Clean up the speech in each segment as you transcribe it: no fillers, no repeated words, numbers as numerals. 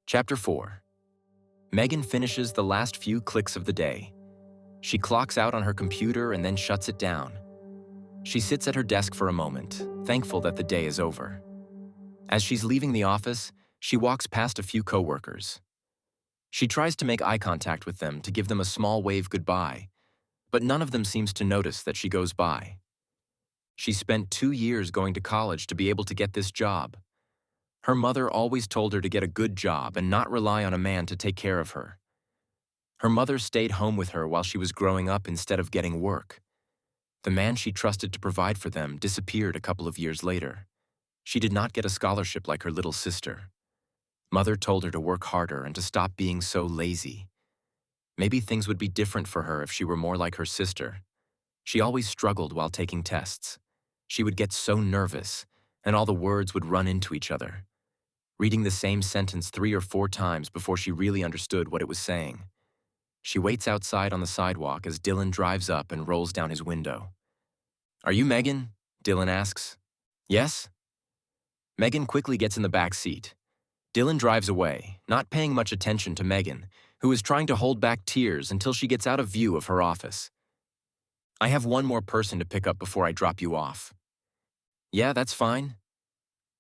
Chapter 4. Megan finishes the last few clicks of the day. She clocks out on her computer and then shuts it down. She sits at her desk for a moment, thankful that the day is over. As she's leaving the office, she walks past a few coworkers. She tries to make eye contact with them to give them a small wave goodbye, but none of them seems to notice that she goes by. She spent 2 years going to college to be able to get this job. Her mother always told her to get a good job and not rely on a man to take care of her. Her mother stayed home with her while she was growing up instead of getting work. The man she trusted to provide for them disappeared a couple of years later. She did not get a scholarship like her little sister. Mother told her to work harder and to stop being so lazy. Maybe things would be different for her if she were more like her sister. She always struggled while taking tests. She would get so nervous, and all the words would run into each other, reading the same sentence 3 or 4 times before she really understood what it was saying. She waits outside on the sidewalk as Dylan drives up and rolls down his window. "Are you Megan?" Dylan asks. "Yes?" Megan quickly gets in the back seat. Dylan drives away, not paying much attention to Megan, who is trying to hold back tears until she gets out of view of her office. "I have one more person to pick up before I drop you off." "Yeah, that's fine."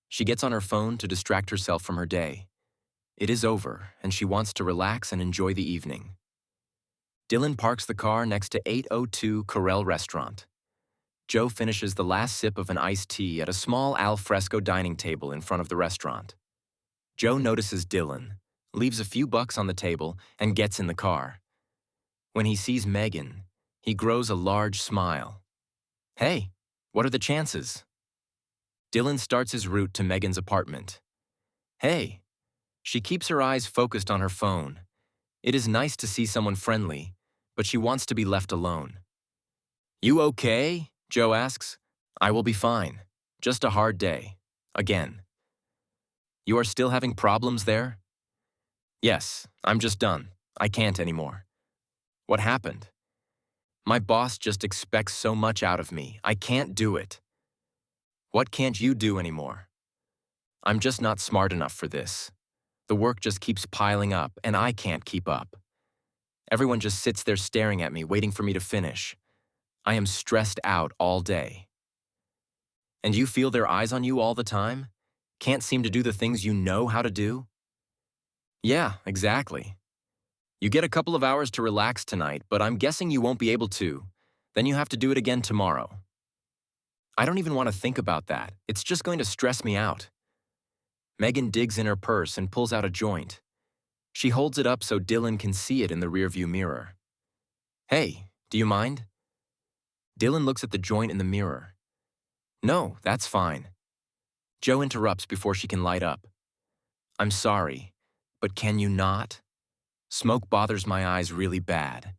She gets on her phone to distract herself from her day. It is over, and she wants to relax and enjoy the evening. Dylan parks the car next to 802 Corel Restaurant. Joe finishes the last sip of an iced tea at a small al fresco dining table in front of the restaurant. Joe notices Dylan, leaves a few bucks on the table, and gets in the car. When he sees Megan, he grows a large smile. "Hey, what are the chances?" Dylan starts his route to Megan's apartment. "Hey." She keeps her eyes focused on her phone. It is nice to see someone friendly, but she wants to be left alone. "You okay?" Joe asks. "I will be fine. Just a hard day. Again." "You are still having problems there?" "Yes, I'm just done. I can't anymore." "What happened?" "My boss just expects so much out of me. I can't do it." "What can't you do anymore?" "I'm just not smart enough for this. The work just keeps piling up, and I can't keep up. Everyone just sits there staring at me, waiting for me to finish. I am stressed out all day." "And you feel their eyes on you all the time? Can't seem to do the things you know how to do?" "Yeah, exactly. You get a couple of hours to relax tonight, but I'm guessing you won't be able to. Then you have to do it again tomorrow." "I don't even want to think about that. It's just going to stress me out." Megan digs in her purse and pulls out a joint. She holds it up so Dylan can see it in the rearview mirror. "Hey, do you mind?" Dylan looks at the joint in the mirror. "No, that's fine." Joe interrupts before she can light up. "I'm sorry, but can you not? Smoke bothers my eyes really bad."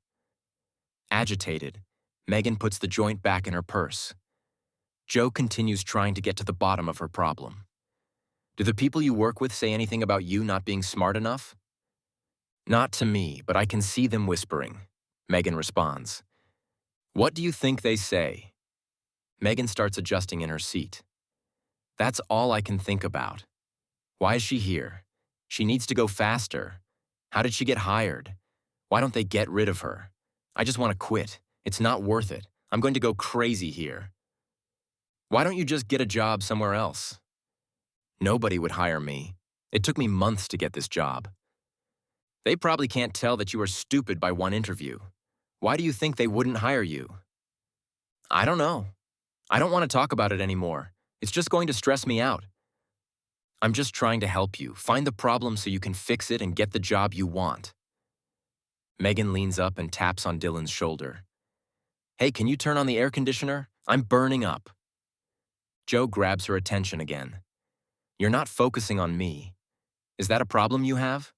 Agitated, Megan puts the joint back in her purse. Joe continues trying to get to the bottom of her problem. "Do the people you work with say anything about you not being smart enough?" "Not to me, but I can see them whispering," Megan responds. "What do you think they say?" Megan starts adjusting in her seat. "That's all I can think about. Why is she here? She needs to go faster. How did she get hired? Why don't they get rid of her? I just want to quit. It's not worth it. I'm going to go crazy here." "Why don't you just get a job somewhere else?" "Nobody would hire me. It took me months to get this job." "They probably can't tell that you are stupid by one interview. Why do you think they wouldn't hire you?" "I don't know. I don't want to talk about it anymore. It's just going to stress me out." "I'm just trying to help you. Find the problem so you can fix it and get the job you want." Megan leans up and taps on Dylan's shoulder. "Hey, can you turn on the air conditioner? I'm burning up." Joe grabs her attention again. "You're not focusing on me. Is that a problem you have?"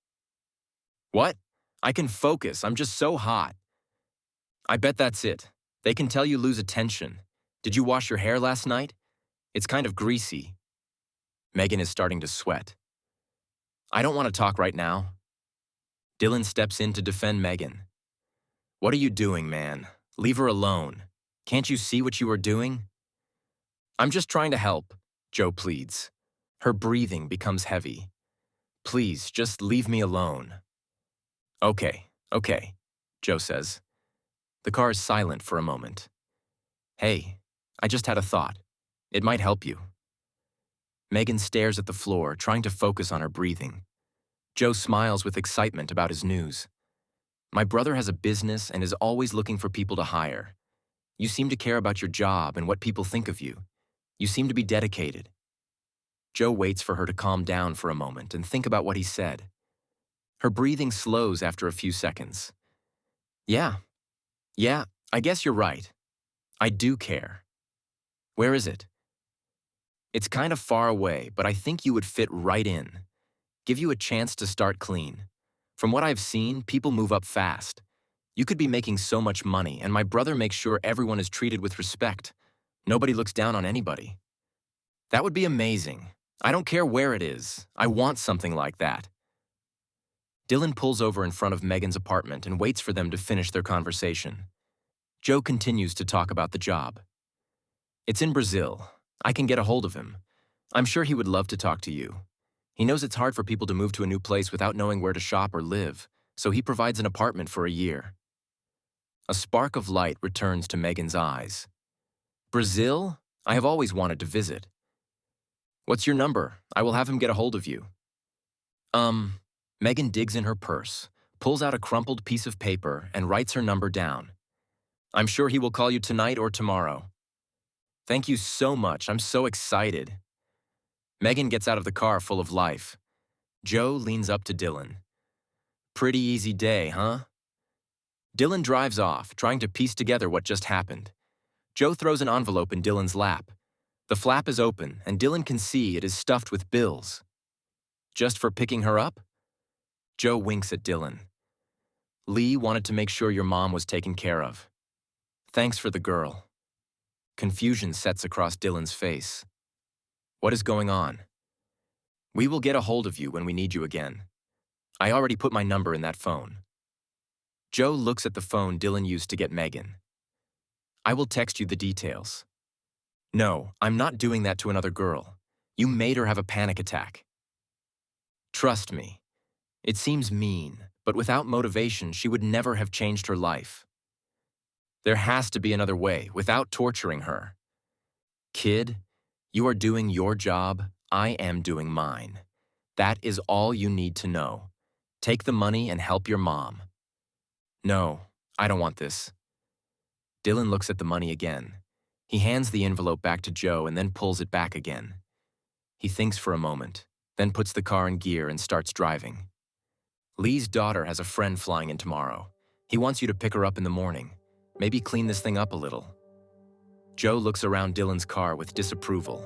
"What? I can focus. I'm just so hot." "I bet that's it. They can tell you lose attention. Did you wash your hair last night? It's kind of greasy." Megan is starting to sweat. "I don't want to talk right now." Dylan steps in to defend Megan. "What are you doing, man? Leave her alone. Can't you see what you are doing?" "I'm just trying to help," Joe pleads. Her breathing becomes heavy. Please, just leave me alone. Okay, Joe says. The car is silent for a moment. Hey, I just had a thought. It might help you. Megan stares at the floor, trying to focus on her breathing. Joe smiles with excitement about his news. My brother has a business and is always looking for people to hire. You seem to care about your job and what people think of you. You seem to be dedicated. Joe waits for her to calm down for a moment and think about what he said. Her breathing slows after a few seconds. Yeah, I guess you're right. I do care. Where is it? It's kind of far away, but I think you would fit right in. Give you a chance to start clean. From what I've seen, people move up fast. You could be making so much money, and my brother makes sure everyone is treated with respect. Nobody looks down on anybody. That would be amazing. I don't care where it is. I want something like that. Dylan pulls over in front of Megan's apartment and waits for them to finish their conversation. Joe continues to talk about the job. It's in Brazil. I can get a hold of him. I'm sure he would love to talk to you. He knows it's hard for people to move to a new place without knowing where to shop or live, so he provides an apartment for a year. A spark of light returns to Megan's eyes. Brazil? I have always wanted to visit. What's your number? I will have him get a hold of you. Megan digs in her purse, pulls out a crumpled piece of paper, and writes her number down. I'm sure he will call you tonight or tomorrow. Thank you so much. I'm so excited. Megan gets out of the car full of life. Joe leans up to Dylan. Pretty easy day, huh? Dylan drives off, trying to piece together what just happened. Joe throws an envelope in Dylan's lap. The flap is open, and Dylan can see it is stuffed with bills. Just for picking her up? Joe winks at Dylan. Lee wanted to make sure your mom was taken care of. Thanks for the girl. Confusion sets across Dylan's face. What is going on? We will get a hold of you when we need you again. I already put my number in that phone. Joe looks at the phone Dylan used to get Megan. I will text you the details. No, I'm not doing that to another girl. You made her have a panic attack. Trust me. It seems mean, but without motivation, she would never have changed her life. There has to be another way, without torturing her. Kid, you are doing your job, I am doing mine. That is all you need to know. Take the money and help your mom. No, I don't want this. Dylan looks at the money again. He hands the envelope back to Joe and then pulls it back again. He thinks for a moment, then puts the car in gear and starts driving. Lee's daughter has a friend flying in tomorrow. He wants you to pick her up in the morning. Maybe clean this thing up a little. Joe looks around Dylan's car with disapproval.